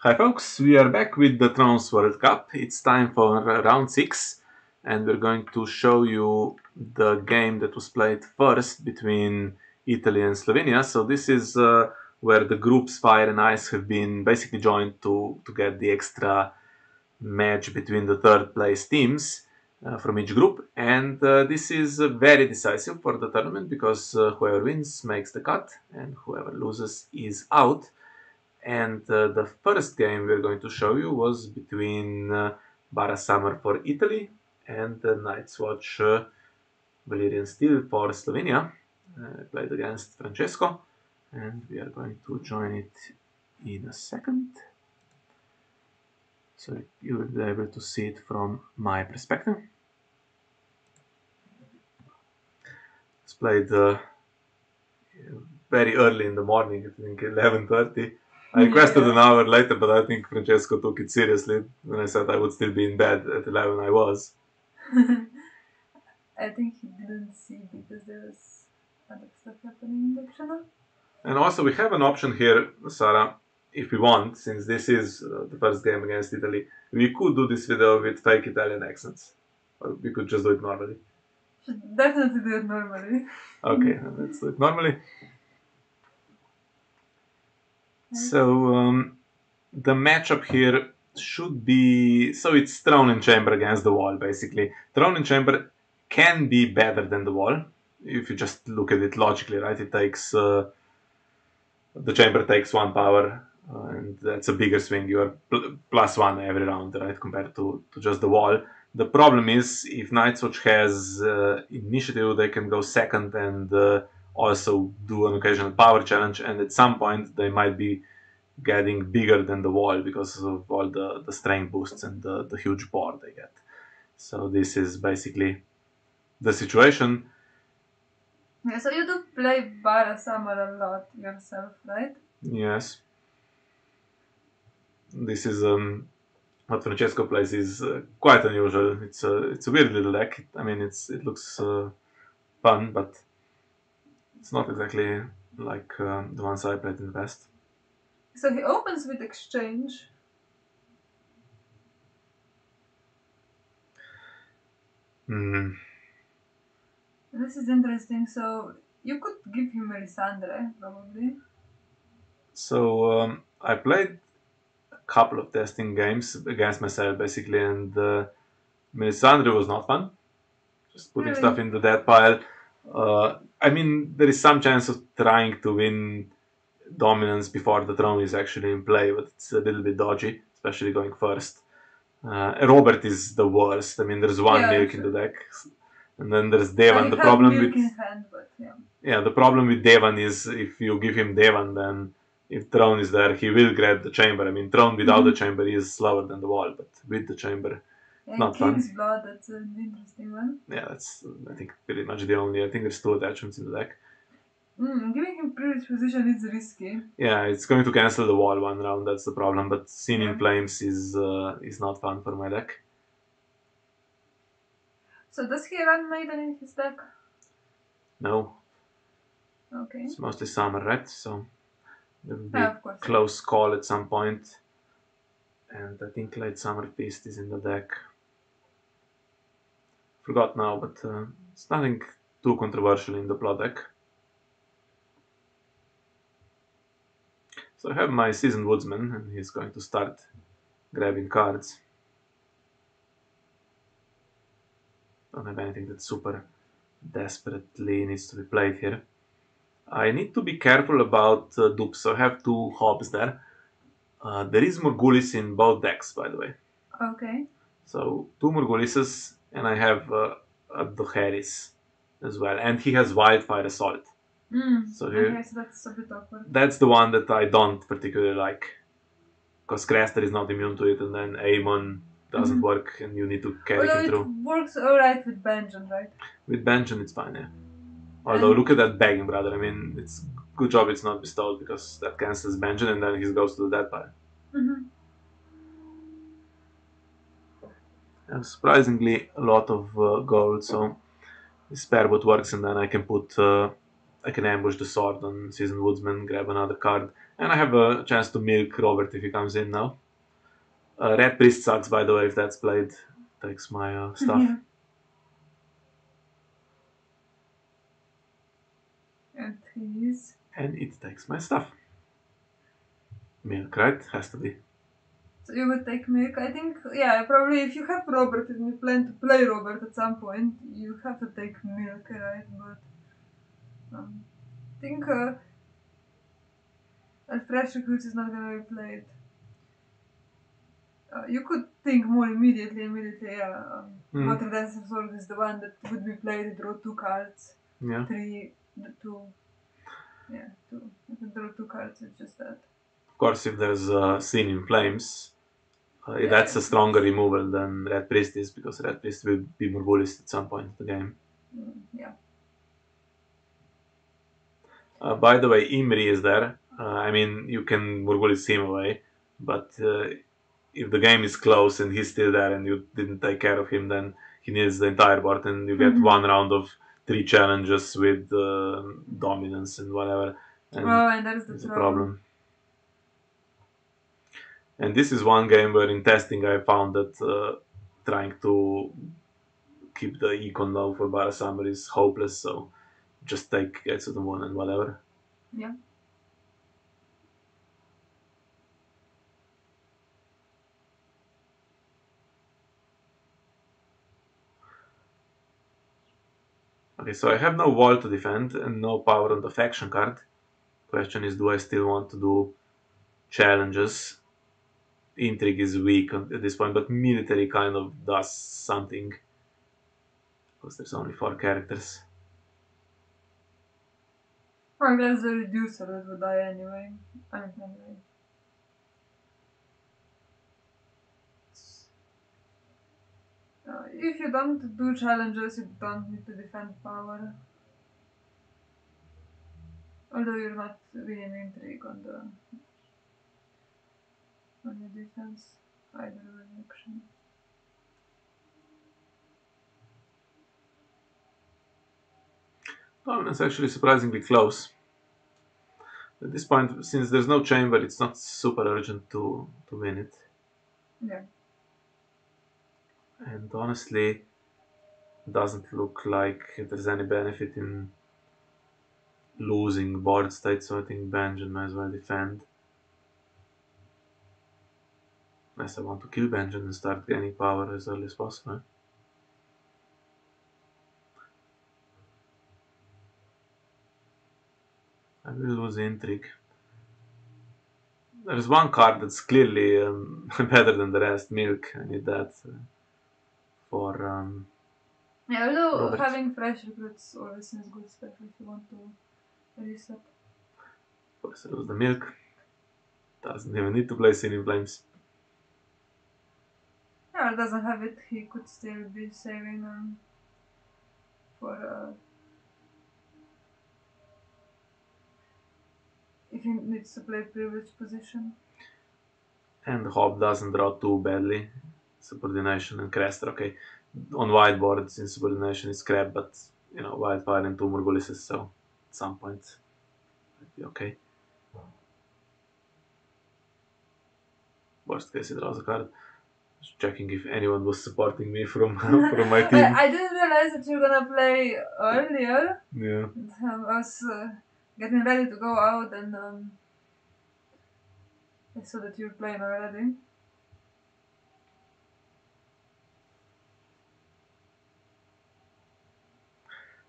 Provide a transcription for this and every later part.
Hi folks, we are back with the Thrones World Cup. It's time for round 6 and we're going to show you the game that was played first between Italy and Slovenia. So this is where the groups Fire and Ice have been basically joined to get the extra match between the third place teams from each group. And this is very decisive for the tournament because whoever wins makes the cut and whoever loses is out. And the first game we're going to show you was between Baratheon for Italy and Night's Watch Valyrian Steel for Slovenia. Played against Francesco, and we are going to join it in a second. So you will be able to see it from my perspective. It's played very early in the morning, I think 11:30. I requested an hour later, but I think Francesco took it seriously. When I said I would still be in bed at 11, I was. I think he didn't see because there was other stuff happening in the channel. And also we have an option here, Saraaa, if we want, since this is the first game against Italy, we could do this video with fake Italian accents. Or we could just do it normally. Should definitely do it normally. Okay, let's do it normally. So the matchup here should be, so it's Throne and Chamber against the Wall, basically. Throne and Chamber can be better than the Wall, if you just look at it logically, right? It takes, the Chamber takes 1 power, and that's a bigger swing. You are +1 every round, right, compared to just the Wall. The problem is, if Night's Watch has initiative, they can go second and also do an occasional power challenge, and at some point they might be getting bigger than the Wall because of all the strength boosts and the huge board they get. So this is basically the situation. Yeah, so you do play Baratheon a lot yourself, right? Yes. This is what Francesco plays is quite unusual. It's a weird little deck. I mean, it looks fun, but it's not exactly like the ones I played in the past. So he opens with exchange. Mm. This is interesting. So you could give him Melisandre, probably. So I played a couple of testing games against myself, basically, and Melisandre was not fun. Just putting stuff into that pile. I mean, there is some chance of trying to win dominance before the throne is actually in play, but it's a little bit dodgy, especially going first. Robert is the worst. I mean, there's one milk in the deck, and then there's Devan. The problem with hand, but the problem with Devan is if you give him Devan, then if throne is there, he will grab the chamber. I mean, throne without the chamber is slower than the Wall, but with the chamber, not King's fun. Blood, that's an interesting one. Yeah, that's I think pretty much the only. I think there's 2 attachments in the deck. Giving him previous position is risky. Yeah, it's going to cancel the Wall 1 round. That's the problem. But Scene in Flames is not fun for my deck. So does he run Maiden in his deck? No. Okay. It's mostly Summer, right? So there will be a close call at some point. And I think Late Summer Feast is in the deck. Forgot now, but it's nothing too controversial in the Blood deck. So I have my Seasoned Woodsman, and he's going to start grabbing cards. Don't have anything that super desperately needs to be played here. I need to be careful about dupes, so I have 2 hobs there. There is Morgulis in both decks, by the way. Okay. So 2 Morgulises, and I have a Dohaeris as well, and he has Wildfire Assault. So that's a bit awkward. That's the one that I don't particularly like, because Craster is not immune to it, and then Aemon doesn't work, and you need to carry him through. It works alright with Benjen, right? With Benjen, it's fine, yeah. Although, look at that begging, brother. I mean, it's good job it's not bestowed, because that cancels Benjen, and then he goes to the dead pile. I have surprisingly a lot of gold, so this spare bot works, and then I can put I can ambush the sword on Seasoned Woodsman, grab another card, and I have a chance to milk Robert if he comes in now. Red Priest sucks, by the way, if that's played. Takes my stuff. Yeah. And he's... And it takes my stuff. Milk, right? Has to be. So you would take milk. I think, yeah, probably if you have Robert and you plan to play Robert at some point, you have to take milk, right? But I think Fresh Recruits is not gonna be played. You could think more immediately, yeah. Water Dancer Sword is the one that would be played, draw 2 cards. Yeah. 2. Yeah, 2. You can draw 2 cards, it's just that. Of course, if there's a Scene in Flames, that's a stronger removal than Red Priest is, because Red Priest will be Morghulis at some point in the game. Yeah. By the way, Imri is there. I mean, you can Morghulis him away, but if the game is close and he's still there and you didn't take care of him, then he needs the entire board, and you get 1 round of 3 challenges with dominance and whatever. And and that is the problem. And this is one game where in testing I found that trying to keep the econ low for Barasamber is hopeless, so just take Gates of the Moon and whatever. Yeah. Okay, so I have no wall to defend and no power on the faction card. Question is, do I still want to do challenges? Intrigue is weak at this point, but military kind of does something, because there's only 4 characters. Or there's the reducer that would die anyway. Anyway. If you don't do challenges, you don't need to defend power. Although you're not really an intrigue on your defense either direction. Dominance actually surprisingly close. At this point, since there's no chamber, it's not super urgent to win it. Yeah. And honestly, doesn't look like there's any benefit in losing board state, so I think Benjen might as well defend. Unless I want to kill Benjen and start gaining power as early as possible. I will lose Intrigue. There's one card that's clearly better than the rest, Milk. I need that for... Yeah, although Robert. having fresh recruits always seems good, especially if you want to reset. Of course, I lose the Milk. Doesn't even need to play Scene in Flames. Yeah, it doesn't have it, he could still be saving for if he needs to play privileged position. And Hob doesn't draw too badly. Subordination and Crester, okay. On white boards, Insubordination is crap, but you know, Wildfire and 2 Morghulises, so at some point it'd be okay. Worst case, he draws a card. Just checking if anyone was supporting me from my team. I didn't realize that you were gonna play earlier. Yeah. I was getting ready to go out and I saw that you were playing already.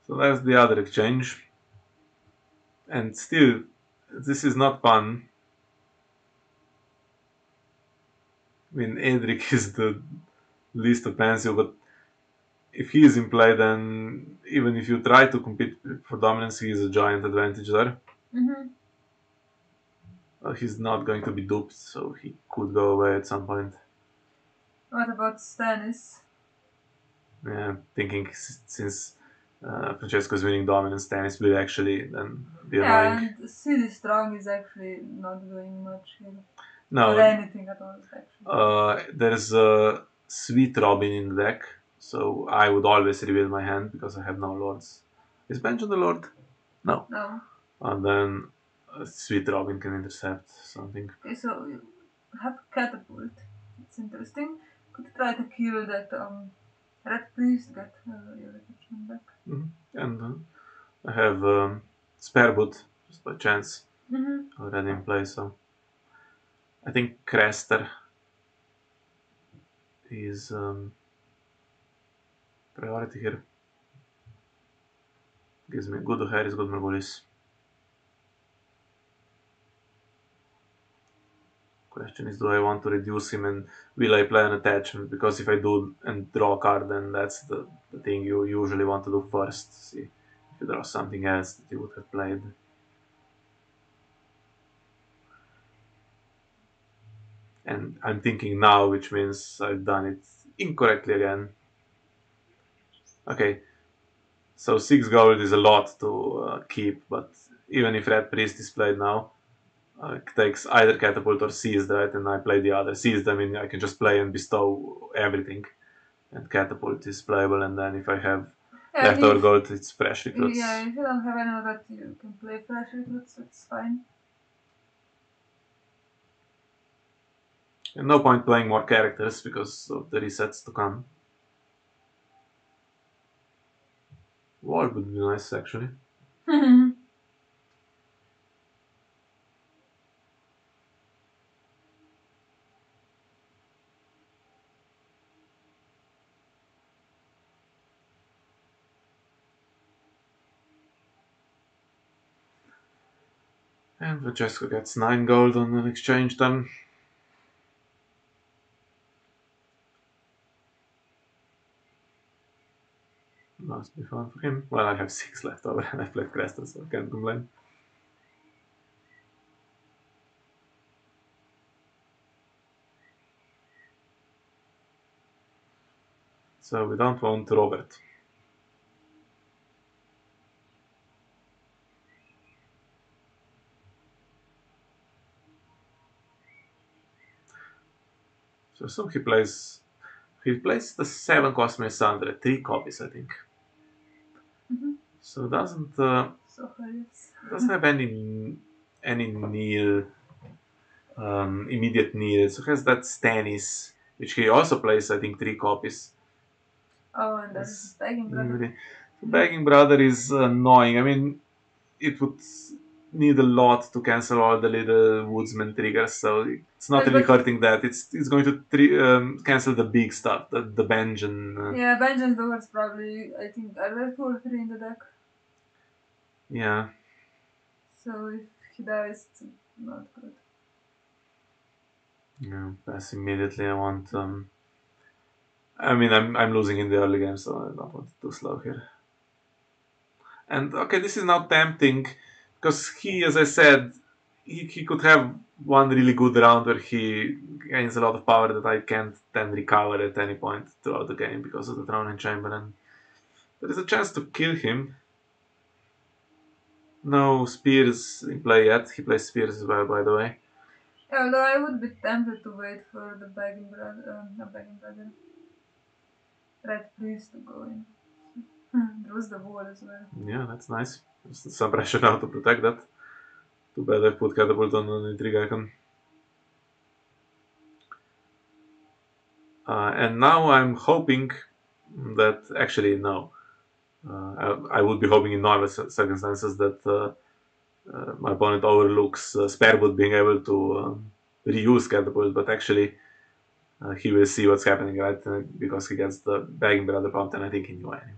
So that's the other exchange. And still, this is not fun. I mean, Edric is the least offensive, but if he is in play, then even if you try to compete for dominance, he is a giant advantage there. He's not going to be duped, so he could go away at some point. What about Stannis? Yeah, thinking since Francesco is winning dominance, Stannis will actually then be annoying. And City Strong is actually not doing much here. No, or anything at all, actually. There's a Sweet Robin in the deck, so I would always reveal my hand because I have no lords. Is Benjen the lord? No. No. And then Sweet Robin can intercept something. Okay, so you have catapult. It's interesting. Could try to kill that red priest, get your attachment back. And I have spare boot just by chance already in place, so I think Crester is priority here. Gives me good Harris, good Margulis. Question is, do I want to reduce him and will I play an attachment? Because if I do and draw a card, then that's the thing you usually want to do first. See if you draw something else that you would have played. And I'm thinking now, which means I've done it incorrectly again. Okay, so 6 gold is a lot to keep, but even if Red Priest is played now, it takes either Catapult or Seized, right? And I play the other. Seized, I mean, I can just play and bestow everything. And Catapult is playable, and then if I have leftover gold, it's fresh recruits. Yeah, if you don't have any of that, you can play fresh recruits, it's fine. And no point playing more characters because of the resets to come. War would be nice, actually. And Francesco gets 9 gold on an exchange turn. Must be fun for him. Well, I have 6 left over and I played Cresta, so I can't complain. So we don't want Robert. So he plays the 7 Cosmic Sandra, 3 copies, I think. So doesn't have any kneel, immediate kneel. So has that Stannis, which he also plays, I think, 3 copies. Oh, and there's Begging Brother. So Begging Brother is annoying. I mean, it would need a lot to cancel all the little woodsman triggers, so it's not really hurting that. It's going to cancel the big stuff, the Benj and... yeah, Benj and the worst probably, I think, are there 2 or 3 in the deck? Yeah. So if he dies, it's not good. Yeah, pass immediately. I want... I mean, I'm losing in the early game, so I don't want it too slow here. And okay, this is now tempting, because he, as I said, he could have one really good round where he gains a lot of power that I can't then recover at any point throughout the game because of the Throne and Chamber, and there is a chance to kill him. No spears in play yet. He plays spears as well, by the way. Yeah, although I would be tempted to wait for the Begging Brother, not Begging Brother, Red Priest to go in. Draws the wall as well. Yeah, that's nice. There's some pressure now to protect that. Too bad I put Catapult on an Intrigue icon. And now I'm hoping that, actually, no. I would be hoping in normal circumstances that my opponent overlooks Spareboot being able to reuse Catapult, but actually he will see what's happening, right? Because he gets the Begging Brother prompt, and I think he knew anyway.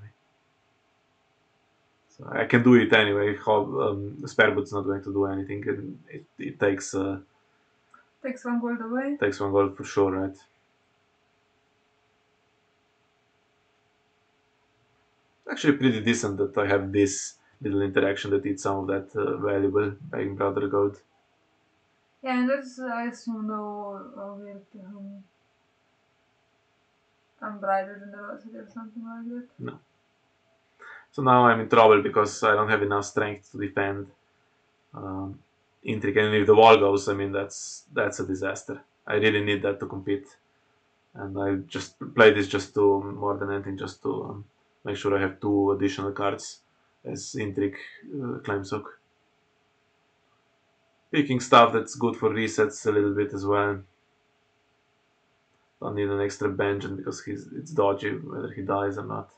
So I can do it anyway. Spareboot's not going to do anything, and it takes... takes 1 gold away? Takes 1 gold for sure, right? Actually pretty decent that I have this little interaction that eats some of that valuable Begging Brother gold. Yeah, and there's, I assume, no will to him. Unbridled generosity or something like that. No. So now I'm in trouble because I don't have enough strength to defend Intrigue, and if the wall goes, I mean, that's a disaster. I really need that to compete, and I just play this just to, more than anything, just to make sure I have 2 additional cards as intrigue climbs up. Picking stuff that's good for resets a little bit as well. Don't need an extra Benjamin because it's dodgy whether he dies or not.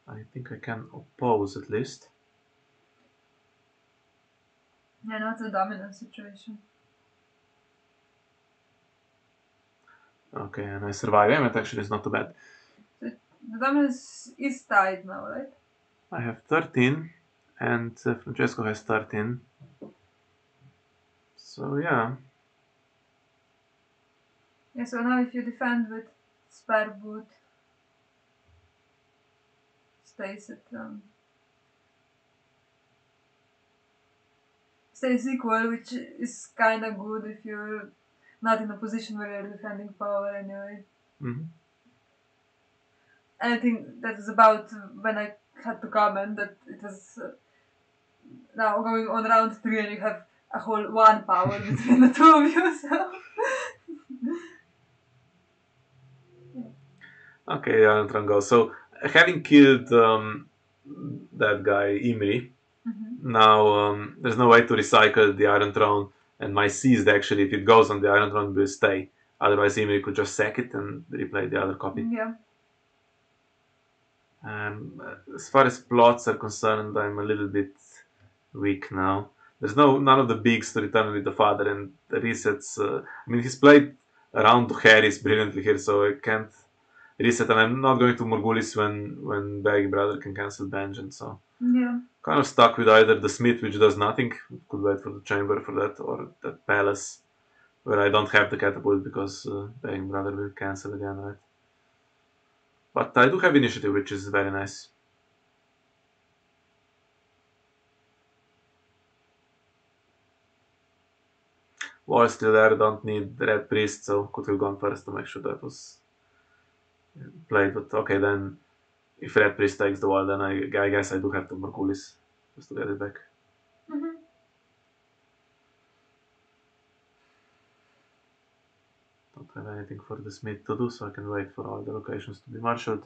I think I can oppose at least. Yeah, not a dominant situation. Okay, and I survive him. It actually is not too bad. So the dominance is tied now, right? I have 13, and Francesco has 13. So yeah. Yeah, so now if you defend with spare boot, stays at stays equal, which is kind of good if you're not in a position where you're defending power anyway. Mm-hmm. And I think that is about when I had to comment that it was now going on round 3 and you have a whole 1 power between the two of you, so. Okay, Iron Throne goes. So, having killed that guy, Imri, now there's no way to recycle the Iron Throne, and my seized actually, if it goes on the Iron Throne, will stay. Otherwise, Imri could just sack it and replay the other copy. Yeah. As far as plots are concerned, I'm a little bit weak now. There's none of the bigs to return with the father, and the resets. I mean, he's played around to Harris brilliantly here, so I can't reset, and I'm not going to Morgulis when Baggy Brother can cancel Benjamin. So Yeah. kind of stuck with either the Smith, which does nothing, could wait for the chamber for that, or that Palace, where I don't have the catapult because Baggy Brother will cancel again, right? But I do have initiative, which is very nice. Wall still there, don't need Red Priest, so could have gone first to make sure that was played. But okay, then if Red Priest takes the wall, then I guess I do have to Morgulis just to get it back. Don't have anything for the Smith to do, so I can wait for all the locations to be marshaled.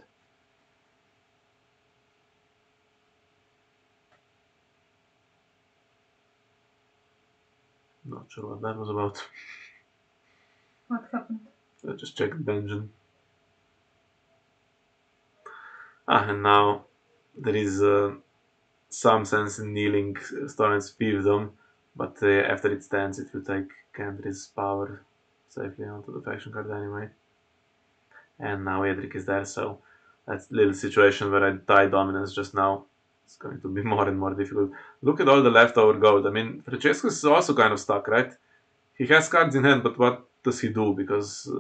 Not sure what that was about. What happened? I just checked Benjamin. And now there is some sense in kneeling Storen's fiefdom, but after it stands, it will take Kendri's power safely onto the faction card anyway. And now Edric is there, so that's a little situation where I tie dominance just now. It's going to be more and more difficult. Look at all the leftover gold. I mean, Francesco is also kind of stuck, right? He has cards in hand, but what does he do? Because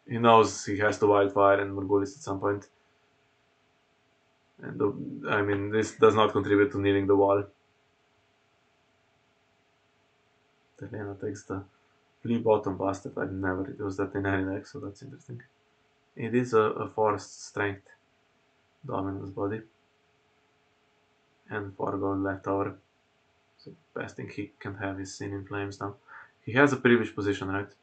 he knows he has to Wildfire and Morgulis at some point. And I mean, this does not contribute to kneeling the wall. Telena takes the flea bottom bastard. I've never used that in any deck, so that's interesting. It is a forced strength dominance body. And 4 gold left over. So best thing he can have is Sin in Flames now. He has a privileged position, right?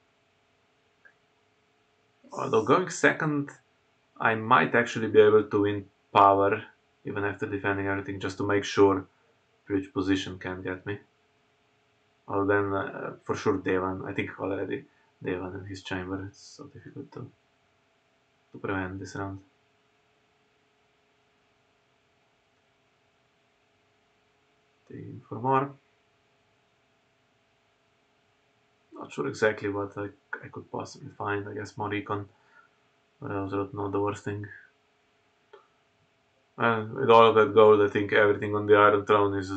Although going second, I might actually be able to win power even after defending everything, just to make sure privileged position can get me. Well, then for sure Devan. I think already Devan in his chamber. It's so difficult to prevent this round. Digging for more. Not sure exactly what I could possibly find. I guess more recon. But I also don't know the worst thing. And with all of that gold, I think everything on the Iron Throne is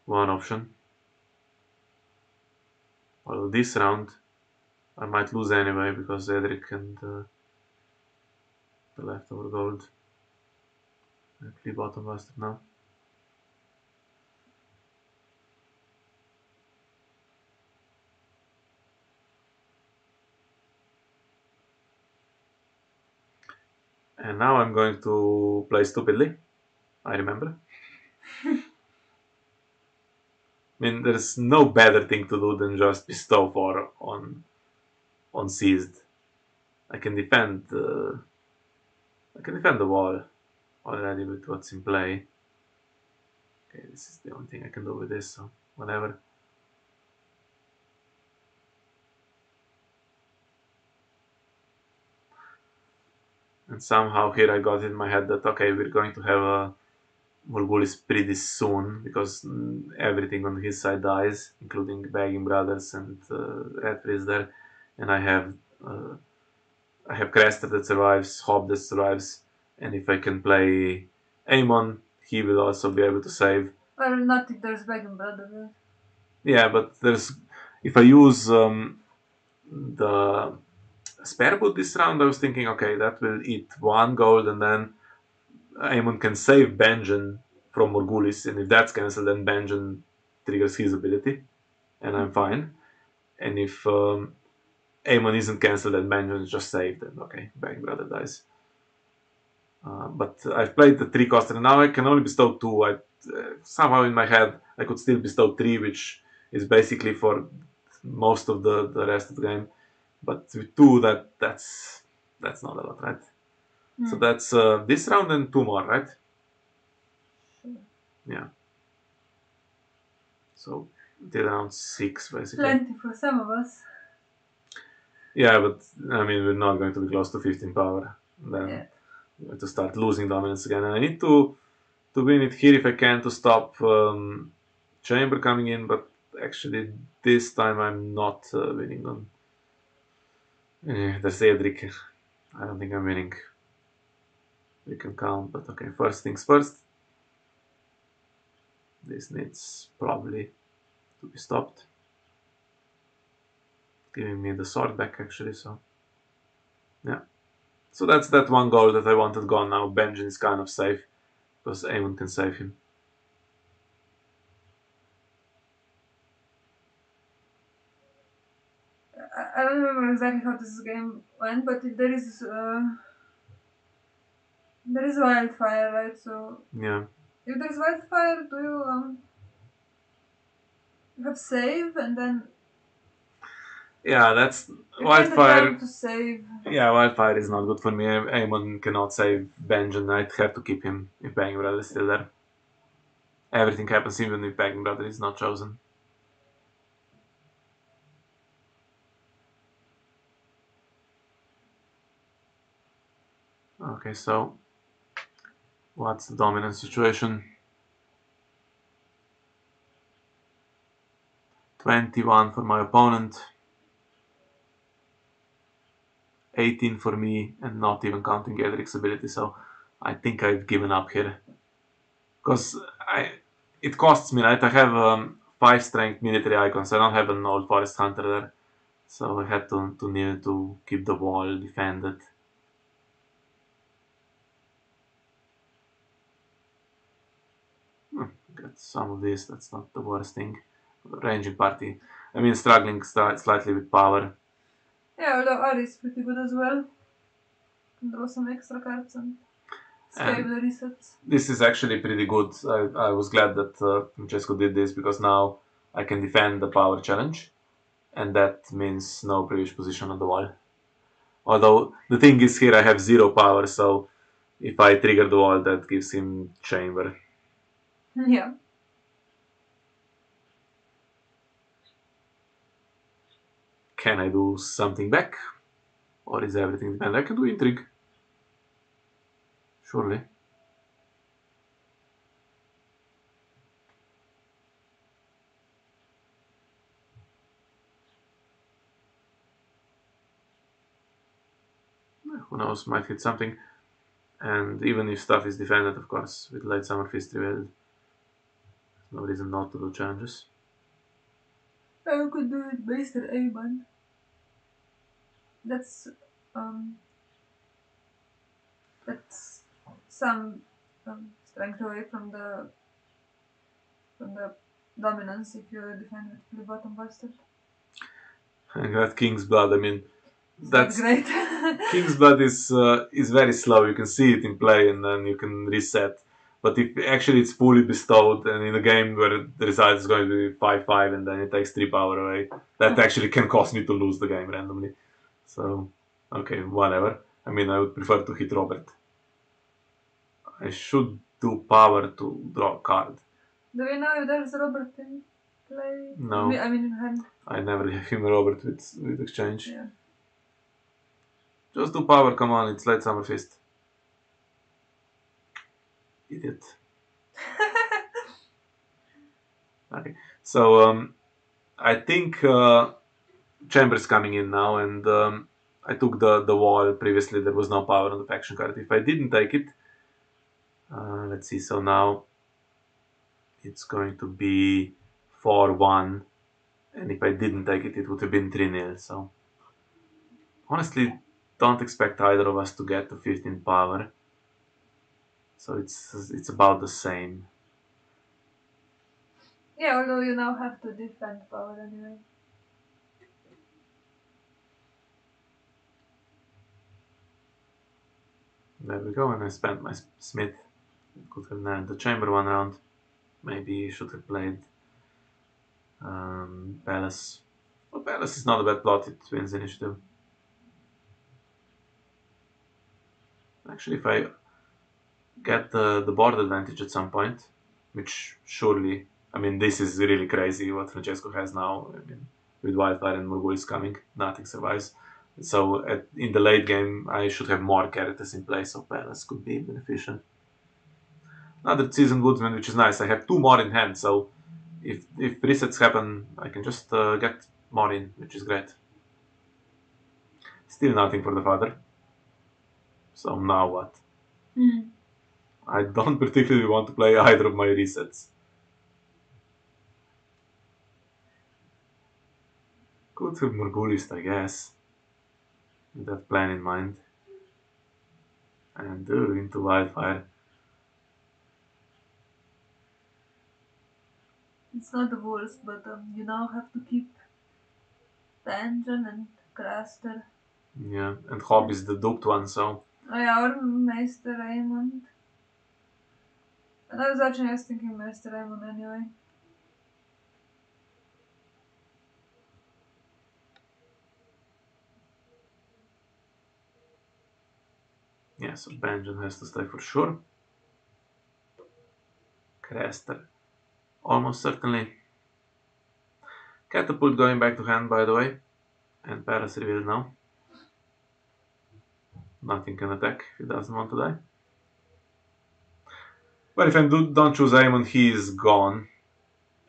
one option. Although this round, I might lose anyway because Edric and the leftover gold. I play bottom bastard now. And now I'm going to play stupidly. I remember. I mean, there's no better thing to do than just bestow 4 on seized. I can defend the wall already with what's in play. Okay, this is the only thing I can do with this, so whatever. And somehow here I got in my head that okay, we're going to have a Morgulis pretty soon because everything on his side dies, including Begging Brothers and Red Priest there, and I have Crester that survives, Hob that survives, and if I can play Aemon, he will also be able to save. Well, not if there's Begging Brothers. Yeah, but there's if I use the spare boot this round, I was thinking, okay, that will eat 1 gold, and then Aemon can save Benjen from Morgulis, and if that's cancelled, then Benjen triggers his ability, and I'm fine. And if Aemon isn't cancelled and Benjen is just saved, then okay, Bang Brother dies. But I've played the 3 coster, and now I can only bestow 2. Somehow in my head, I could still bestow 3, which is basically for most of the rest of the game. But with 2, that's not a lot, right? So that's this round and 2 more, right? Yeah. So till round 6, basically. Plenty for some of us. Yeah, but I mean, we're not going to be close to 15 power. Then Yeah. we're going to start losing dominance again. And I need to win it here if I can to stop Chamber coming in, but actually this time I'm not winning on. There's Edric. I don't think I'm winning. We can count, but okay, first things first. This needs probably to be stopped. Giving me the sword back actually, so yeah. So that's that 1 goal that I wanted gone now. Benjen is kind of safe because Aemon can save him. I don't remember exactly how this game went, but if there is wildfire, right? So Yeah. if there's wildfire, do you have save and then Yeah, that's you wildfire. Kind of to save. Yeah, wildfire is not good for me. Aemon cannot save Benjen. I'd have to keep him if Bang Brother is still there. Everything happens even if Bang Brother is not chosen. Okay, so what's the dominant situation? 21 for my opponent, 18 for me, and not even counting Edric's ability. So I think I've given up here because it costs me, right? I have 5 strength military icons. I don't have an old forest hunter there, so I had to kneel to keep the wall defended. Get some of this. That's not the worst thing. Ranging party. I mean, struggling slightly with power. Yeah, although Ari is pretty good as well. Can draw some extra cards and escape the resets. This is actually pretty good. I was glad that Francesco did this because now I can defend the power challenge, and that means no previous position on the wall. Although the thing is here I have 0 power, so if I trigger the wall, that gives him chamber. Yeah. Can I do something back? Or is everything dependent? I can do intrigue. Surely. Who knows, might hit something. And even if stuff is defended, of course, with Late Summer Feast revealed, no reason not to do challenges. I could do it based on A1. That's some strength away from the dominance if you defend with the bottom bastard. And that King's Blood, I mean, That's great. King's Blood is very slow. You can see it in play, and then you can reset. But if actually it's fully bestowed, and in a game where the result is going to be 5-5 and then it takes 3 power away, that actually can cause me to lose the game randomly. So, okay, whatever. I mean, I would prefer to hit Robert. I should do power to draw a card. Do we know if there's Robert in play? No. I mean in hand. I never have him Robert with exchange. Yeah. Just do power, come on, it's Late Summer Fist. Idiot. Okay, so I think Chamber is coming in now, and I took the wall previously. There was no power on the faction card. If I didn't take it, let's see. So now it's going to be 4-1, and if I didn't take it, it would have been 3-0. So honestly, don't expect either of us to get to 15 power. So it's about the same. Yeah, although you now have to defend power anyway. There we go, and I spent my Smith. Could have nailed the Chamber one round. Maybe should have played Palace. Well, Palace is not a bad plot, it wins initiative. Actually, if I get the board advantage at some point, which surely, I mean, this is really crazy what Francesco has now. I mean, with Wildfire and Morgul coming, nothing survives. So in the late game, I should have more characters in place, so Palace could be beneficial. Another Seasoned Woodsman, which is nice. I have 2 more in hand, so if resets happen, I can just get more in, which is great. Still nothing for the father. So now what? I don't particularly want to play either of my resets. Could have Morgulist, I guess. With that plan in mind. And into Wildfire. It's not the worst, but you now have to keep the engine and Craster. Yeah, and Hob is the duped one, so. Oh yeah, or Meister Raymond. And I was actually thinking Meister Raymond anyway. Yeah, so Benjamin has to stay for sure. Craster. Almost certainly. Catapult going back to hand, by the way. And Paras revealed now. Nothing can attack if he doesn't want to die. But if I don't choose Aemon, he is gone.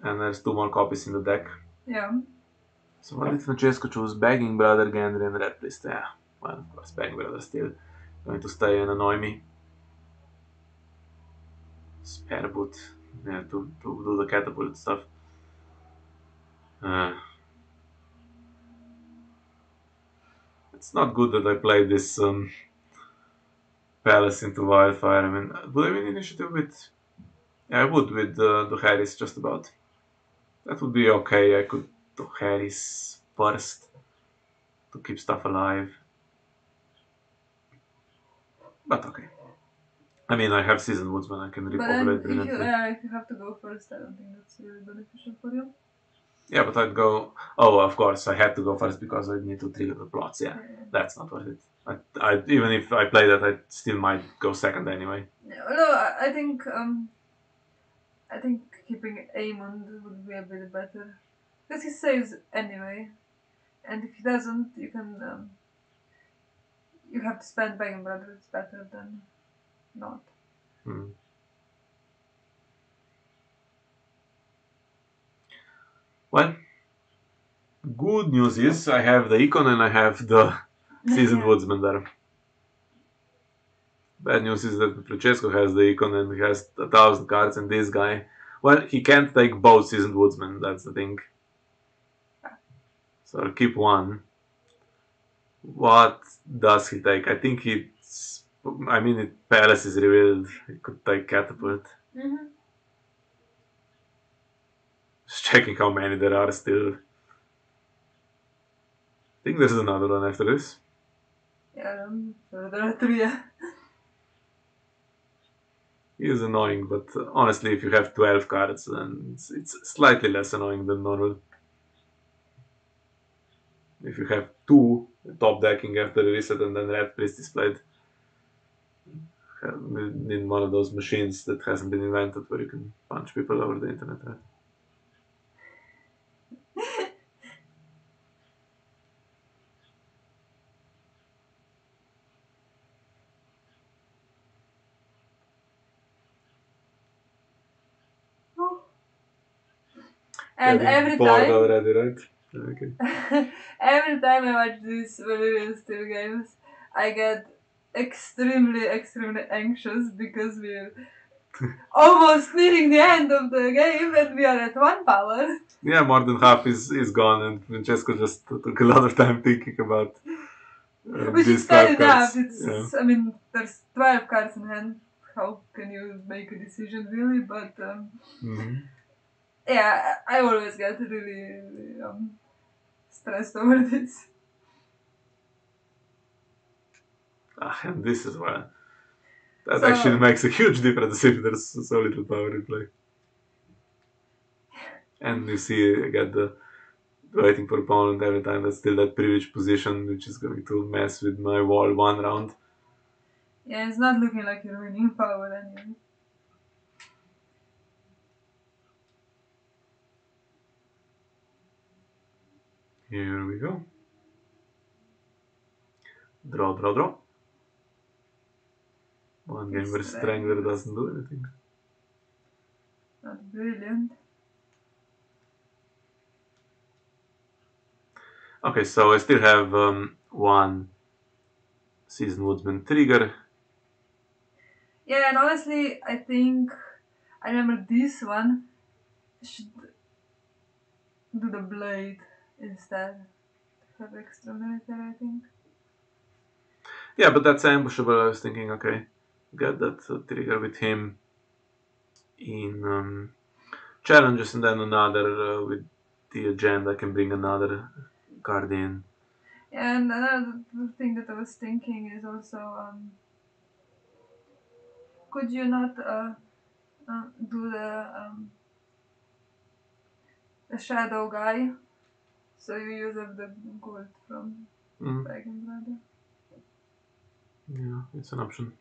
And there's 2 more copies in the deck. Yeah. So what did Francesco choose? Begging Brother, Gendry, and Red Priest. Yeah, well, of course, Begging Brother still going to stay and annoy me. Spare boot. Yeah, to do the catapult stuff. It's not good that I played this Palace into Wildfire. I mean, would I win initiative with... Yeah, I would with the Harris, just about. That would be okay. I could do Harris first to keep stuff alive. But okay. I mean, I have Seasoned Woodsman. I can repopulate brilliantly. If you have to go first, I don't think that's really beneficial for you. Yeah, but I'd go... Oh, of course, I had to go first because I need to trigger the plots. Yeah, that's not worth it. Even if I play that, I still might go second anyway. Yeah, although I think keeping Aemon would be a bit better. Because he saves anyway. And if he doesn't, you can... you have to spend Begging Brother. It's better than not. Well, good news is I have the Econ and I have the Seasoned Woodsman there. Bad news is that Francesco has the Econ and he has 1,000 cards, and this guy, well, he can't take both Seasoned Woodsmen, that's the thing. So I'll keep one. What does he take? I think Palace is revealed. He could take Catapult. Just checking how many there are still. I think there's another one after this. Yeah, so there are 3. He is annoying, but honestly, if you have 12 cards, then it's slightly less annoying than normal. If you have two top decking after the reset and then Red Priest is played, in one of those machines that hasn't been invented where you can punch people over the internet, right? And Getting every bored time, already, right? Okay. every time I watch these Valyrian steel games, I get extremely, extremely anxious because we're almost nearing the end of the game and we are at 1 power. Yeah, more than half is gone, and Francesco just took a lot of time thinking about Which is these fair 12 enough. cards. Yeah. I mean, there's 12 cards in hand. How can you make a decision, really? But Mm-hmm. yeah, I always get really, really stressed over this. And this is where that actually So, makes a huge difference if there's so little power in play. And you see, I get the waiting for opponent every time. That's still that privileged position, which is going to mess with my wall one round. yeah, it's not looking like you're winning power anyway. Here we go. Draw, draw, draw. One game where Strangler doesn't do anything. Not brilliant. Okay, so I still have one Seasoned Woodsman trigger. Yeah, and honestly, I think I remember this one should do the blade instead. Have extra military, I think. Yeah, but that's ambushable. I was thinking, okay, get that trigger with him in challenges, and then another with the agenda. I can bring another card in. Yeah, and another thing that I was thinking is also, could you not do the shadow guy? So you use up the gold from Mm, Dragon Brother. yeah, it's an option.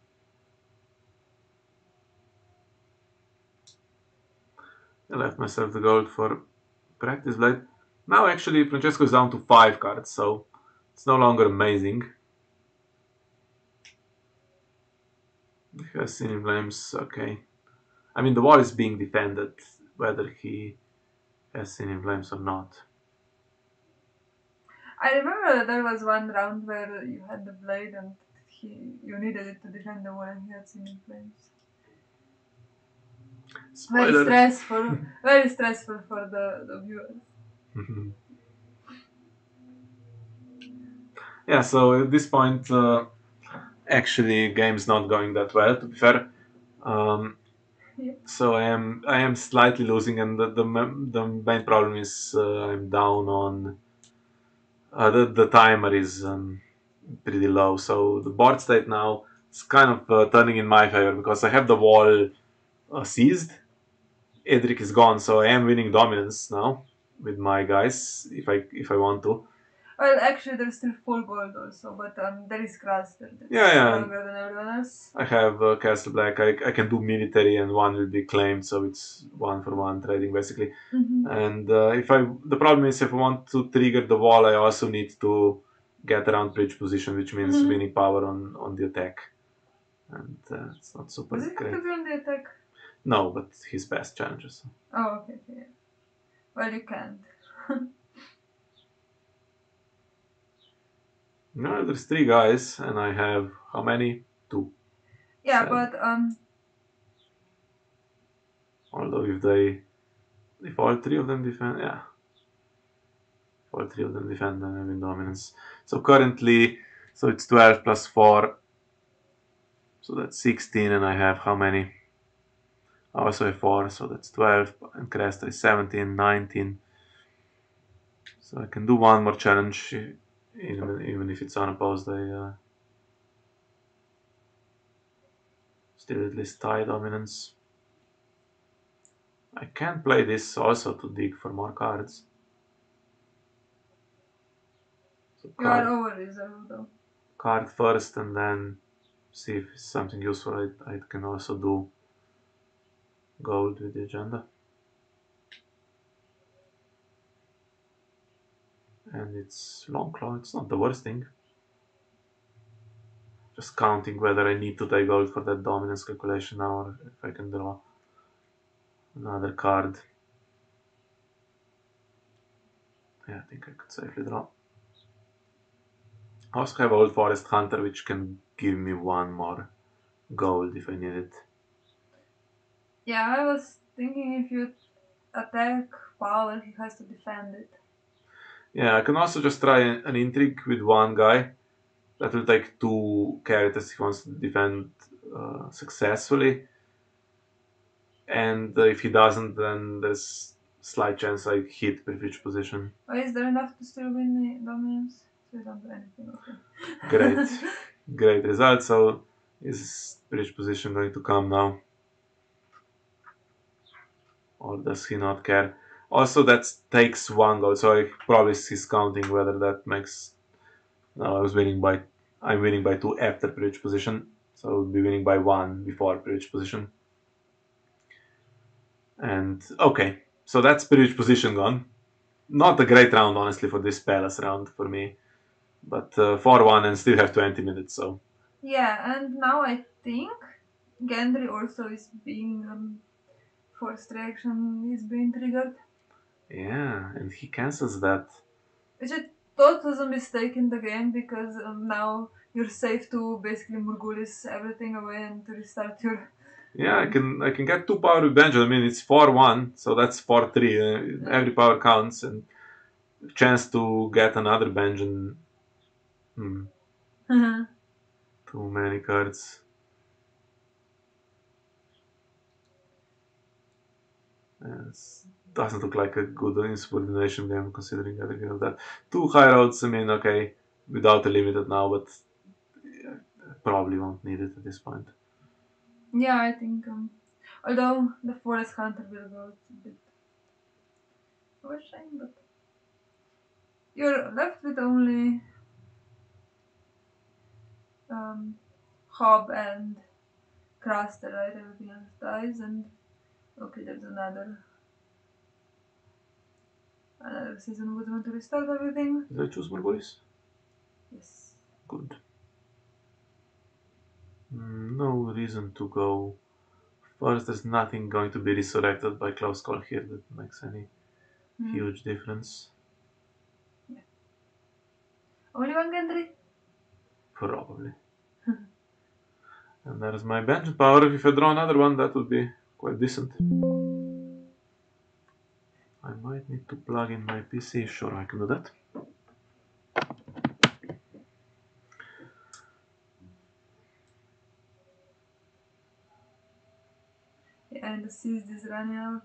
I left myself the gold for practice blade. Now actually Francesco is down to 5 cards, so it's no longer amazing. He has seen in flames, okay. I mean the wall is being defended, whether he has seen in flames or not. I remember that there was one round where you had the blade and you needed it to defend the wall and he had seen in flames. Very Spoiler! stressful. Very stressful for the viewers. Yeah, so at this point, actually, game's not going that well. To be fair, Yeah. so I am slightly losing, and the main problem is I'm down on the timer is pretty low. So the board state now is kind of turning in my favor because I have the wall seized. Edric is gone, so I am winning dominance now with my guys if I want to. Well, actually, there's still full gold also, but there is Craster Yeah, that's yeah. stronger than everyone else. I have Castle Black. I can do military, and one will be claimed, so it's one for one trading basically. Mm-hmm. And the problem is if I want to trigger the wall, I also need to get around bridge position, which means Mm-hmm. winning power on the attack, and it's not super Does it have great. to be on the attack? No, but his past challenges. Oh, okay, okay. Yeah. Well, you can't. No, there's 3 guys, and I have how many? 2. Yeah, Sad. but Although if all 3 of them defend, yeah, if all 3 of them defend, then I win dominance. So currently, so it's 12 plus 4, so that's 16, and I have how many? I also have 4, so that's 12, and Cresta is 17, 19. So I can do one more challenge, even if it's unopposed. I Still at least tie dominance. I can play this also to dig for more cards. So You are over reserved though. card first and then see if it's something useful. I can also do gold with the agenda. And it's long claw, it's not the worst thing. Just counting whether I need to take gold for that dominance calculation now or if I can draw another card. Yeah, I think I could safely draw. I also have Old Forest Hunter, which can give me one more gold if I need it. Yeah, I was thinking if you attack power, he has to defend it. Yeah, I can also just try an intrigue with one guy. That will take 2 characters if he wants to defend successfully. And if he doesn't, then there's slight chance I hit privilege position. Oh, is there enough to still win the dominance? So you don't do anything, okay. Great. Great result. So is privilege position going to come now? Or does he not care? Also, that takes 1 goal, so I probably he's counting whether that makes. No, I'm winning by 2 after privilege position, so I would be winning by 1 before privilege position. And okay, so that's privilege position gone. Not a great round, honestly, for this palace round for me, but 4-1 and still have 20 minutes. So Yeah, and now I think Gendry also is being forced reaction is being triggered. yeah, and he cancels that. Which I thought was a mistake in the game because now you're safe to basically Murgulis everything away and to restart your. Yeah, I can get 2 power with Benjamin. I mean, it's 4-1, so that's 4-3. Every power counts, and chance to get another Benjamin. Too many cards. Yes, doesn't look like a good insubordination game considering everything of that. 2 high roads, I mean, okay, without a limited now, but I probably won't need it at this point. Yeah, I think. Although the Forest Hunter will go, it's a bit of a shame, but you're left with only Hob and Craster, right? Everything else dies, and okay, there's another season would want to restart everything. Did I choose my voice? Yes. Good. No reason to go. First, there's nothing going to be resurrected by close call here that makes any huge difference. Yeah. Only one Gendry? Probably. And there's my bench power. If I draw another one, that would be quite decent. I might need to plug in my PC. Sure, I can do that. Yeah, and the seized is running out.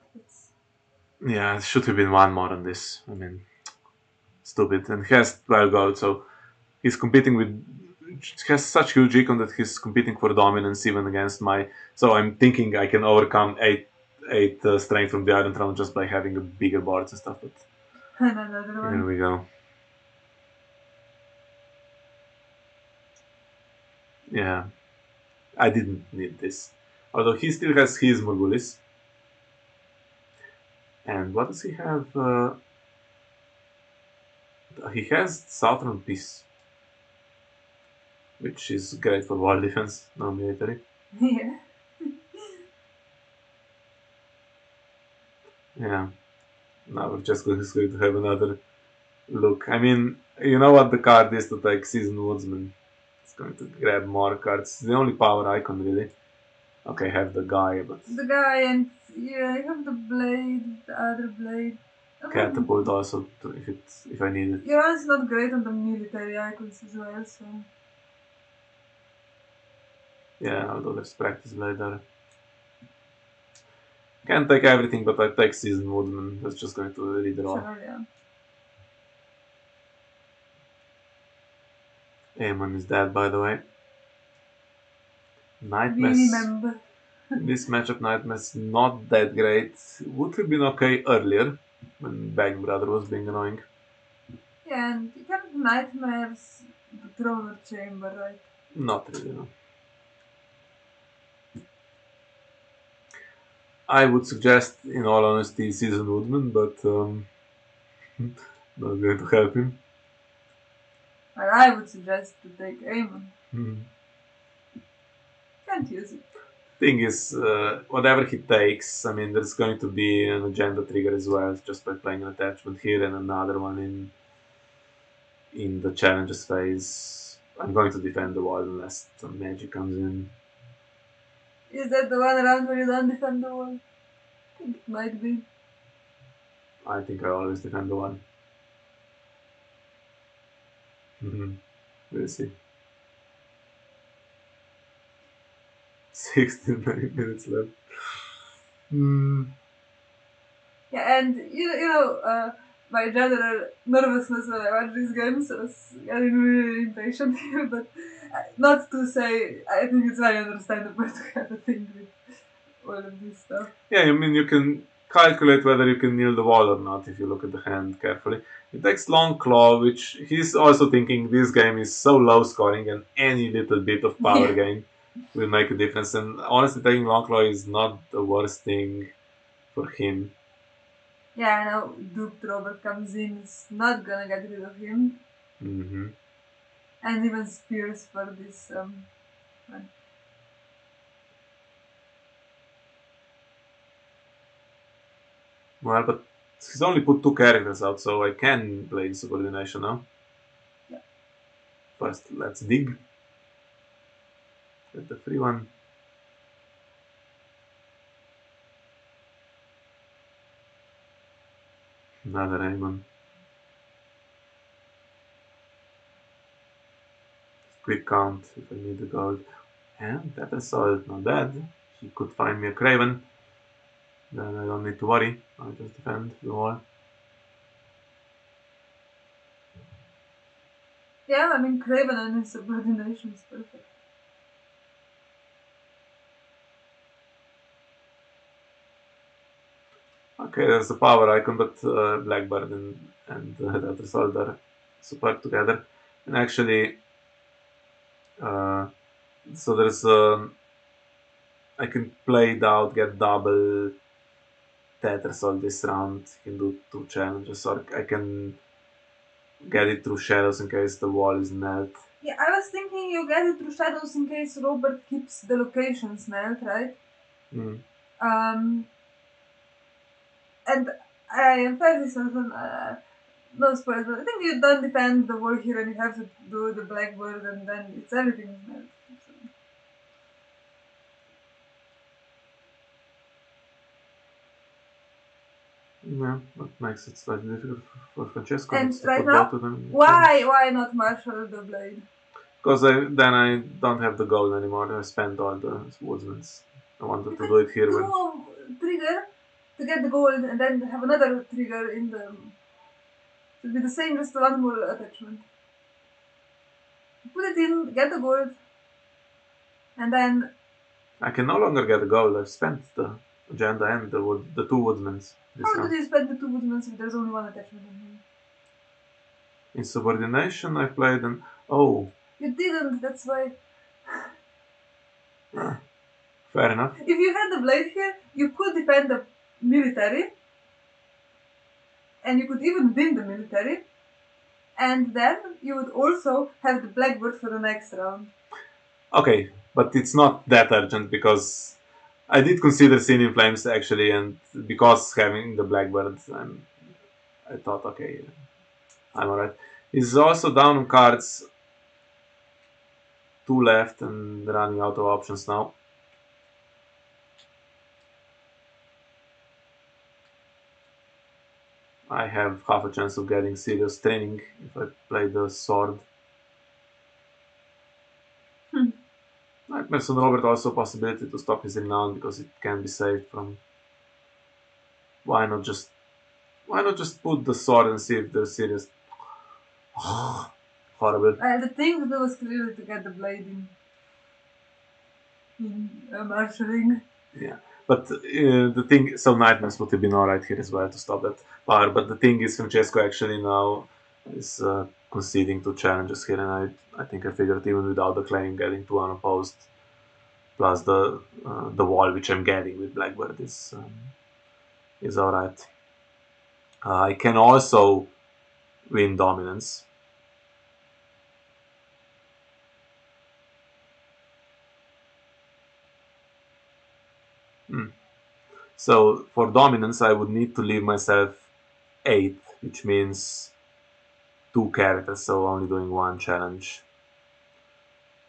Yeah, it should have been 1 more on this. I mean, stupid. And he has 12 gold, so he's competing with. He has such huge econ that he's competing for dominance even against my. So I'm thinking I can overcome 8 strength from the Iron Throne just by having a bigger boards and stuff. But Another here one. we go. Yeah, I didn't need this. Although he still has his Morgulis. And what does he have? He has Southern Peace, which is great for wall defense, no military. Yeah. Yeah. Now we're just going to have another look. I mean, you know what the card is to take Seasoned Woodsman. It's going to grab more cards. It's the only power icon, really. Okay, I have the guy, but The guy and yeah, I have the blade, the other blade. catapult also if I need it. Your is not great on the military icons as well, so. Yeah, although there's practice blade there. Can't take everything, but I take Seasoned Woodman. That's just going to redraw. Sure, yeah. Aemon is dead, by the way. Knight Really mess. member. This matchup Knight mess not that great. Would have been okay earlier when Bag Brother was being annoying. Yeah, and you have nightmares, the throne chamber, right? Not really, no. I would suggest, in all honesty, Season Woodman, but not going to help him. Well, I would suggest to take Aemon. Hmm. Can't use it. Thing is, whatever he takes, I mean, there's going to be an agenda trigger as well, just by playing an attachment here and another one in the challenges phase. I'm going to defend the wall unless some magic comes in. Is that the one around where you don't defend the wall? I think it might be. I think I always defend the wall. We'll see. 69 minutes left. Yeah, and you know, my general nervousness when I watch these games is getting really impatient here, but not to say, I think it's very understandable to have a thing with all of this stuff. Yeah, I mean, you can calculate whether you can kneel the wall or not if you look at the hand carefully. It takes Long Claw, which he's also thinking this game is so low scoring and any little bit of power Yeah. gain will make a difference. And honestly, taking Long Claw is not the worst thing for him. Yeah, I know Duke Robert comes in, it's not gonna get rid of him. Mm-hmm. And even Spears for this one. Well, but he's only put 2 characters out, so I can play Insubordination now. Yeah. First, let's dig. Get the free one. Another Raymond. Quick count if I need the gold. And that assault, not bad. He could find me a Craven. Then I don't need to worry. I'll just defend the wall. Yeah, I mean, Craven and his subordination is perfect. Okay, there's the power icon, but Blackbird and that assault are superb together. And actually, uh, so there's I can play it out, get double Tethersoul this round. You can do 2 challenges, or I can get it through shadows in case the wall is melt. Yeah, I was thinking you get it through shadows in case Robert keeps the locations melt, right? Mm. And I am fairly certain, no spoilers, but I think you don't defend the wall here and you have to do the Blackbird and then it's everything is melt. So. Yeah, that makes it slightly difficult for Francesco. And Needs to right put both now, of them in the challenge. why not Marshall the Blade? Because then I don't have the gold anymore. I spent all the woodsmans. I wanted You to could do it here do when. a trigger to get the gold and then have another trigger in the. It would be the same, just one more attachment. Put it in, get the gold, and then. I can no longer get the gold. I've spent the agenda and the 2 woodsmans this How did round. you spend the two woodmans if there's only one attachment in here? In subordination, I played an. Oh, You didn't, that's why. fair enough. If you had the blade here, you could defend the military, and you could even win the military, and then you would also have the blackbird for the next round. Okay, but it's not that urgent because I did consider Sin in Flames actually, and because having the Blackbird, I thought, okay, I'm alright. He's also down on cards, 2 left, and running out of options now. I have half a chance of getting serious training if I play the sword. Nightmares on Robert also a possibility to stop his renown because it can be saved from. Why not just put the sword and see if they're serious? Horrible. The thing to do was clearly to get the blade in. in marshalling. Yeah, but the thing, so nightmares would have been alright here as well to stop that power. But the thing is, Francesco actually now is conceding to challenges here, and I think I figured even without the claim getting to unopposed, plus the wall which I'm getting with Blackbird is alright. I can also win dominance. So for dominance, I would need to leave myself 8, which means 2 characters, so only doing 1 challenge.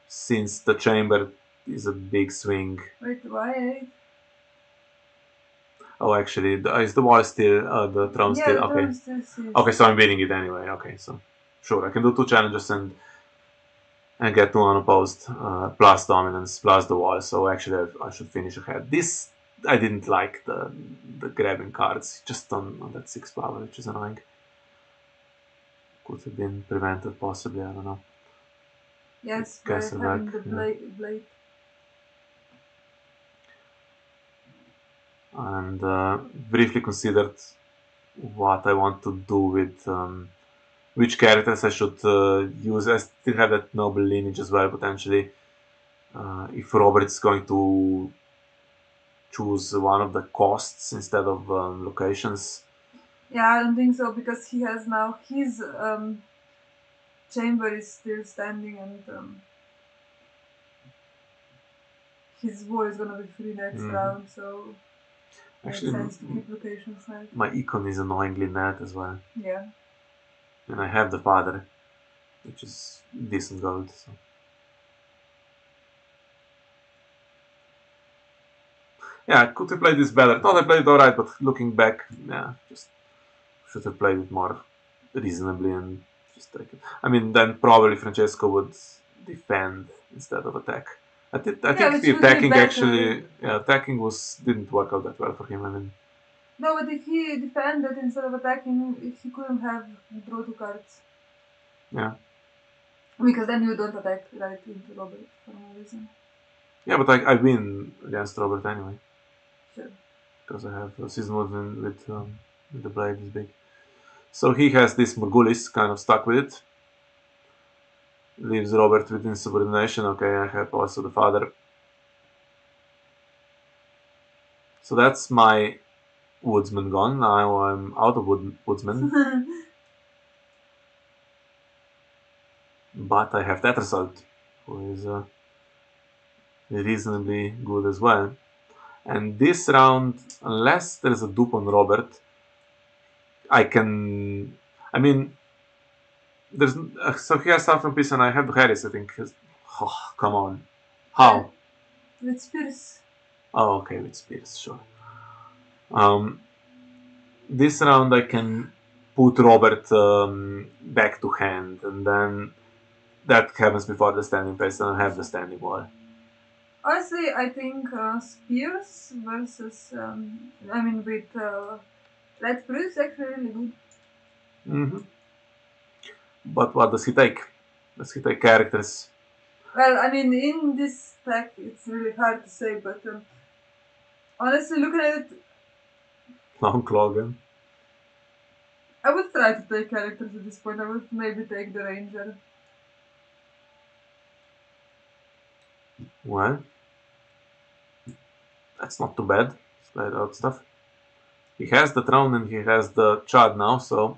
Since the chamber is a big swing. Wait, why? Oh, actually, is the wall still, the throne Yeah, still? the Okay. throne still sees. Okay, so I'm winning it anyway. Okay, so sure, I can do 2 challenges and get 2 unopposed, plus dominance, plus the wall. So actually, I should finish ahead. This I didn't like the grabbing cards just on that 6 power, which is annoying. Could have been prevented possibly. I don't know. Yes, by Castle having back, the blade. And briefly considered what I want to do with which characters I should use. I still have that noble lineage as well, potentially. If Robert is going to choose one of the costs instead of locations. Yeah, I don't think so because he has now his chamber is still standing and his war is gonna be free next round, so Actually, makes sense to keep locations net. my econ is annoyingly net as well. Yeah. And I have the father, which is decent gold. So. Yeah, I could have played this better. Thought I played it alright, but looking back, yeah, just should have played it more reasonably and just take it. I mean, then probably Francesco would defend instead of attack. I think which the would be attacking better. actually, attacking didn't work out that well for him. I mean, no, but if he defended instead of attacking, he couldn't have draw 2 cards. Yeah. Because then you don't attack right into Robert for no reason. Yeah, but I win against Robert anyway. Sure. Because I have a season with the blade is big. So he has this Morgulis, kind of stuck with it. Leaves Robert with insubordination. Okay, I have also the father. So that's my woodsman gone. Now I'm out of woodsman. But I have Tetrisalt, who is reasonably good as well. And this round, unless there's a dupe on Robert, I can. I mean, there's so he has Southern Peace and I have Harris. I think. Oh, come on, how? With Spears. Oh, okay, with Spears, sure. This round I can put Robert back to hand, and then that happens before the standing phase, and I have the standing wall. Honestly, I think Spears versus, with Red Fruit is actually really good. Mm-hmm. But what does he take? Does he take characters? Well, I mean, in this deck, it's really hard to say, but honestly, looking at it, Long Logan. I would try to take characters at this point. I would maybe take the Ranger. Well, that's not too bad. Slide out stuff. He has the throne and he has the Chad now, so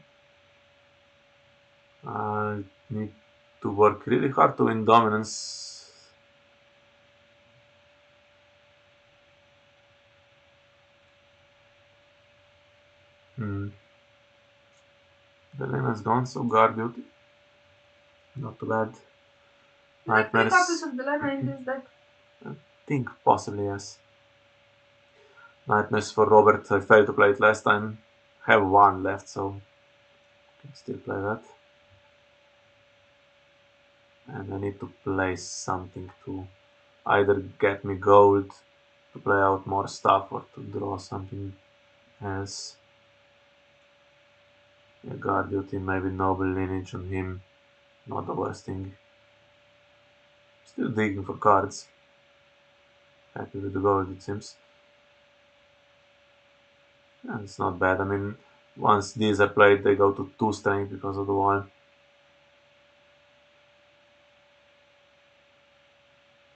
I need to work really hard to win dominance. The lane has gone, so guard duty. Not too bad. Like 3 Nightmares. copies of Dilemma in this deck. I think possibly, yes. Nightmares for Robert. I failed to play it last time. Have 1 left, so can still play that. And I need to play something to either get me gold to play out more stuff or to draw something else. Yeah, guard duty, maybe noble lineage on him. Not the worst thing. Still digging for cards. Happy with the gold, it seems. And it's not bad. I mean, once these are played, they go to 2 strength because of the wall.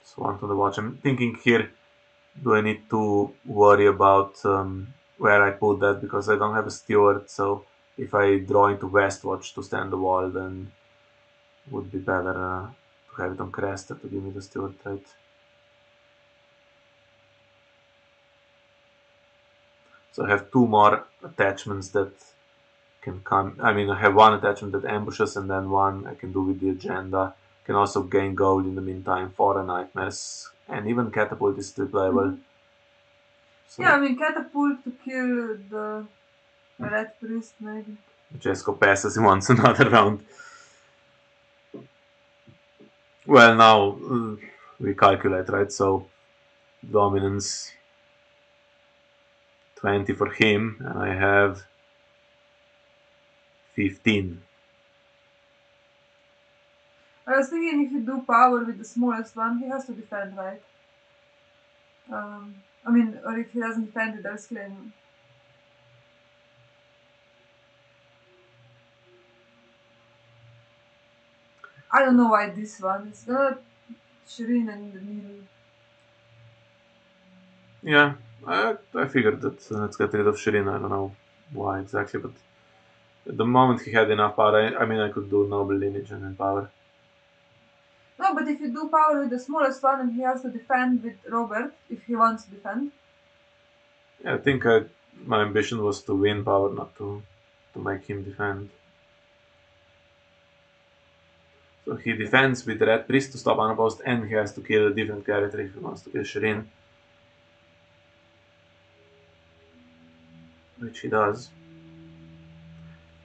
So on to the watch. I'm thinking here, do I need to worry about where I put that, because I don't have a steward, so if I draw into Westwatch to stand the wall, then would be better to have it on Crester to give me the steward trait. So I have 2 more attachments that can come. I mean, I have 1 attachment that ambushes, and then 1 I can do with the agenda. Can also gain gold in the meantime for a nightmares, and even catapult is still playable. So Yeah, I mean catapult to kill the red priest maybe. Francesco passes he wants another round. Well, now we calculate, right? So dominance 20 for him, and I have 15. I was thinking if you do power with the smallest one, he has to defend, right? I mean, or if he doesn't defend it, there's claim. I don't know why this one. It's not Shireen and the middle. Yeah, I figured that let's get rid of Shirin. I don't know why exactly, but at the moment he had enough power. I mean, I could do noble lineage and then power. No, but if you do power with the smallest one and he has to defend with Robert, if he wants to defend. Yeah, I think my ambition was to win power, not to make him defend. So he defends with the Red Priest to stop unopposed, and he has to kill a different character if he wants to kill Shirin. Which he does.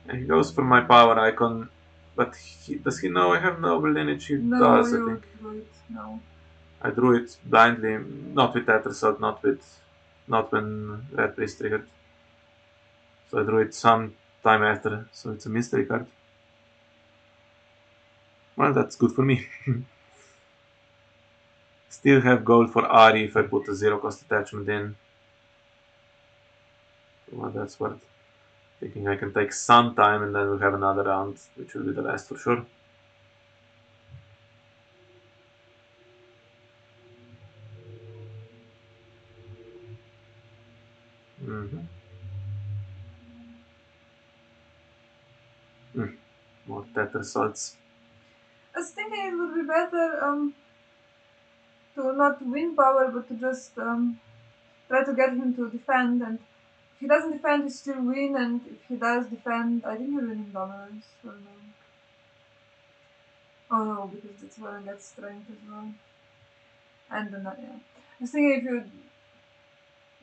And he goes for my power icon, but does he know I have noble lineage? He No, does, I you think. do it. No. I drew it blindly, not with that result, not when Red Priest triggered. So I drew it some time after, so it's a mystery card. Well, that's good for me. Still have gold for Ari if I put a 0 cost attachment in. Well, that's what. Thinking I can take some time and then we'll have another round, which will be the last for sure. More that results. I was thinking it would be better to not win power, but to just try to get him to defend. And if he doesn't defend, you still win. And if he does defend, I think you're winning dominance. Or no? Oh no, because that's where I get strength as well. And then, yeah. I was thinking if you.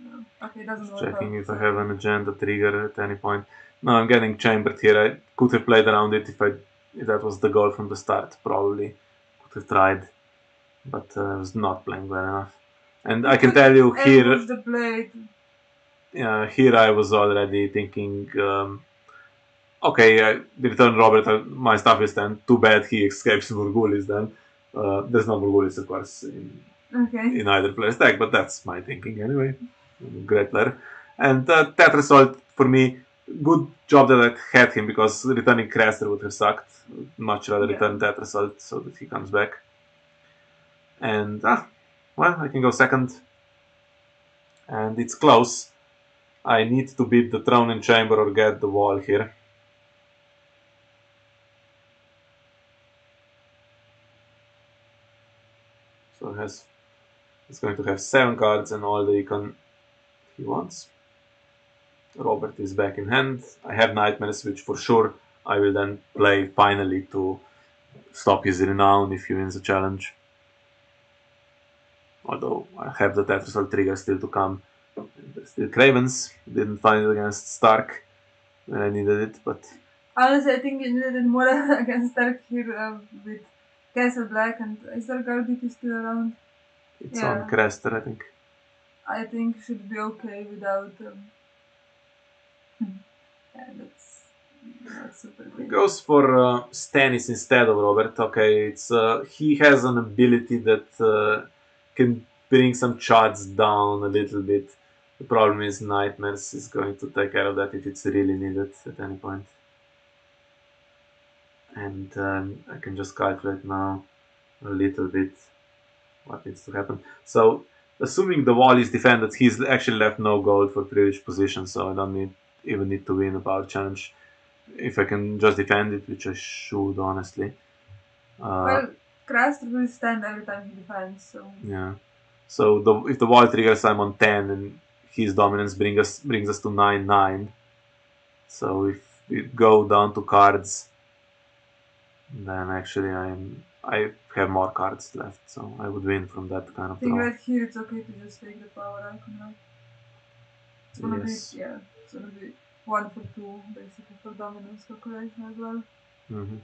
No. Okay, it doesn't Just work checking out. if I have an agenda trigger at any point. No, I'm getting chambered here. I could have played around it if that was the goal from the start, probably. Could have tried, but I was not playing well enough. And I can tell you here, ambush the blade. here I was already thinking, okay, the return Robert, my stuff is then too bad he escapes Morgulis then. There's no Morgulis, of course, Okay. in either player's deck, but that's my thinking anyway. Great player. And that result, for me, good job that I had him, because returning Craster would have sucked. Much rather return that result so that he comes back. And, well, I can go second. And it's close. I need to beat the throne in chamber or get the wall here. So it's going to have 7 cards and all the econ he wants. Robert is back in hand. I have nightmares, which for sure I will then play finally to stop his renown if he wins the challenge. Although I have the Tetrisol trigger still to come. Still Cravens. Didn't find it against Stark when I needed it, but honestly, I think you needed it more against Stark here with Castle Black. And is there Garditi still around? it's on Craster, I think. I think should be okay without. Yeah, that's not super He great. goes for Stannis instead of Robert. Okay, it's he has an ability that can bring some shots down a little bit. The problem is Nightmares is going to take care of that if it's really needed at any point. And I can just calculate now a little bit what needs to happen. So, assuming the wall is defended, he's actually left no gold for privileged position, so I don't even need to win a power challenge. If I can just defend it, which I should, honestly. Well, Craster will stand every time he defends, so... Yeah. So if the wall triggers, I'm on 10, and his dominance brings us to 9-9. So if we go down to cards, then actually I have more cards left, so I would win from that kind of I think draw. right here it's okay to just take the power icon out. It's gonna Yes. be, yeah, it's gonna be 1 for 2, basically, for dominance calculation as well. Mm-hmm.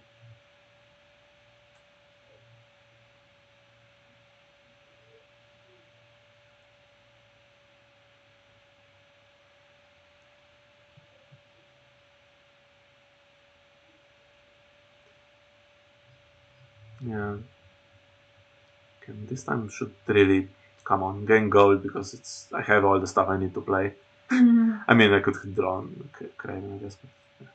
Yeah. Okay, this time should really come on, gain gold, because I have all the stuff I need to play. I mean, I could draw Craven, I guess. But, yeah.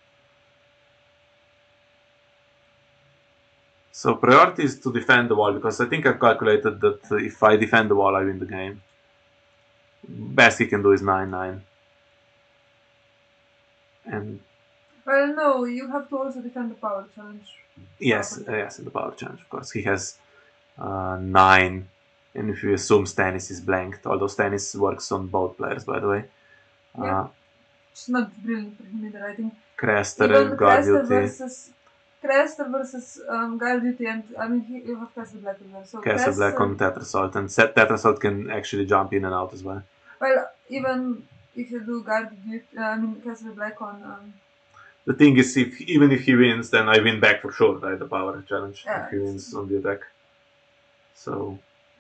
So priority is to defend the wall, because I think I've calculated that if I defend the wall, I win the game. Best he can do is 9-9. And Well, no, you have to also defend the power challenge. yes, in the power challenge, of course. He has 9, and if you assume Stannis is blanked, although Stannis works on both players, by the way. Yeah. It's not brilliant for him either, I think. Craster, Guard Duty. Craster versus Guard Duty, and I mean, you have Castle Black as well. So Castle Black on Tetrasalt, and Tetrasalt can actually jump in and out as well. Well, even if you do Guard Duty, I mean, Castle Black on... The thing is, even if he wins, then I win back for sure, right? The power challenge, yeah, if he wins on the attack. So,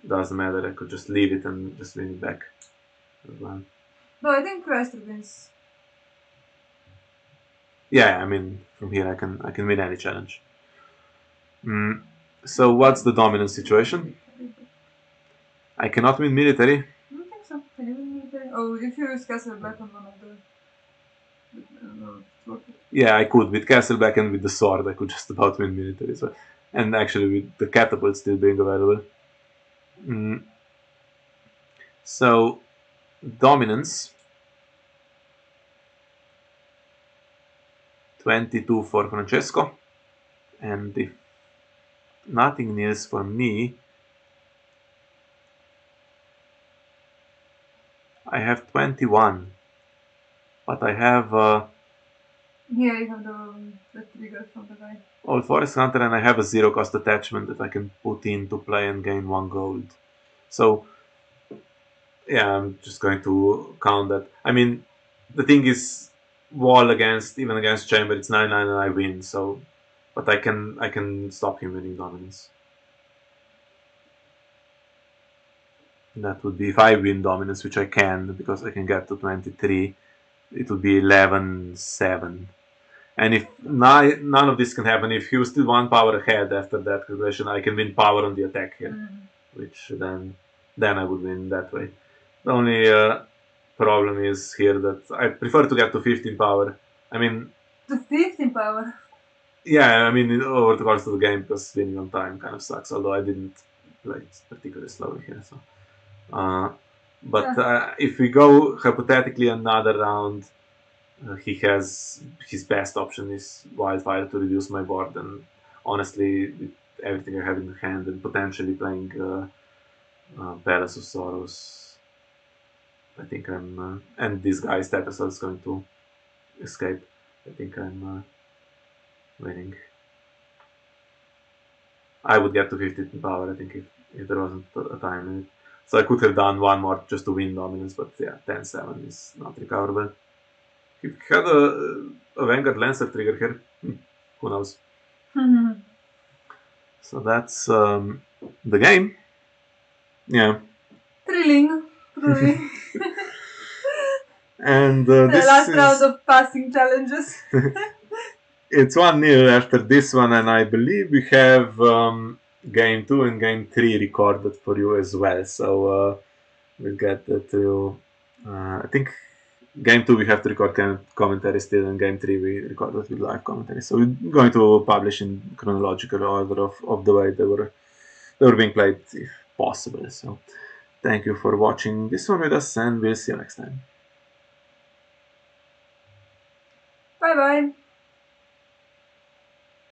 doesn't matter, I could just leave it and just win it back. No, I think Craster wins. Yeah, I mean, from here I can win any challenge. So what's the dominance situation? I cannot win military. I don't think so. Can you win military? Oh, if you use Castle Black on one of the... Yeah, I could. With Castle Black and with the sword, I could just about win military. So, and actually with the catapult still being available. So, dominance. 22 for Francesco. And if nothing is for me, I have 21. But I have... yeah, you have the trigger from the guy. All Forest Hunter, and I have a 0 cost attachment that I can put into play and gain 1 gold. So, yeah, I'm just going to count that. I mean, the thing is, wall even against chamber, it's 9-9 and I win. So, but I can stop him winning dominance. That would be if I win dominance, which I can because I can get to 23. It would be 11-7. And if none of this can happen, if he was still 1 power ahead after that calculation, I can win power on the attack here, which then I would win that way. The only problem is here that I prefer to get to 15 power. I mean... To 15 power? Yeah, I mean, over the course of the game, because winning on time kind of sucks, although I didn't play it particularly slowly here. So, if we go hypothetically another round, he has his best option is Wildfire to reduce my board, and honestly, with everything I have in hand and potentially playing Palace of Sorrows, I think I'm and this guy's status is going to escape. I think I'm winning. I would get to 15 power, I think, if there wasn't a time limit. So I could have done 1 more just to win dominance, but yeah, 10-7 is not recoverable. He had a Vanguard Lancer trigger here. Who knows? So that's the game. Yeah. Thrilling. And the last round of passing challenges. It's 1-0 after this one, and I believe we have game 2 and game 3 recorded for you as well. So we'll get that to. I think game 2 we have to record commentary still, and game 3 we recorded with live commentary. So we're going to publish in chronological order of the way they were being played, if possible. So thank you for watching this one with us, and we'll see you next time. Bye bye.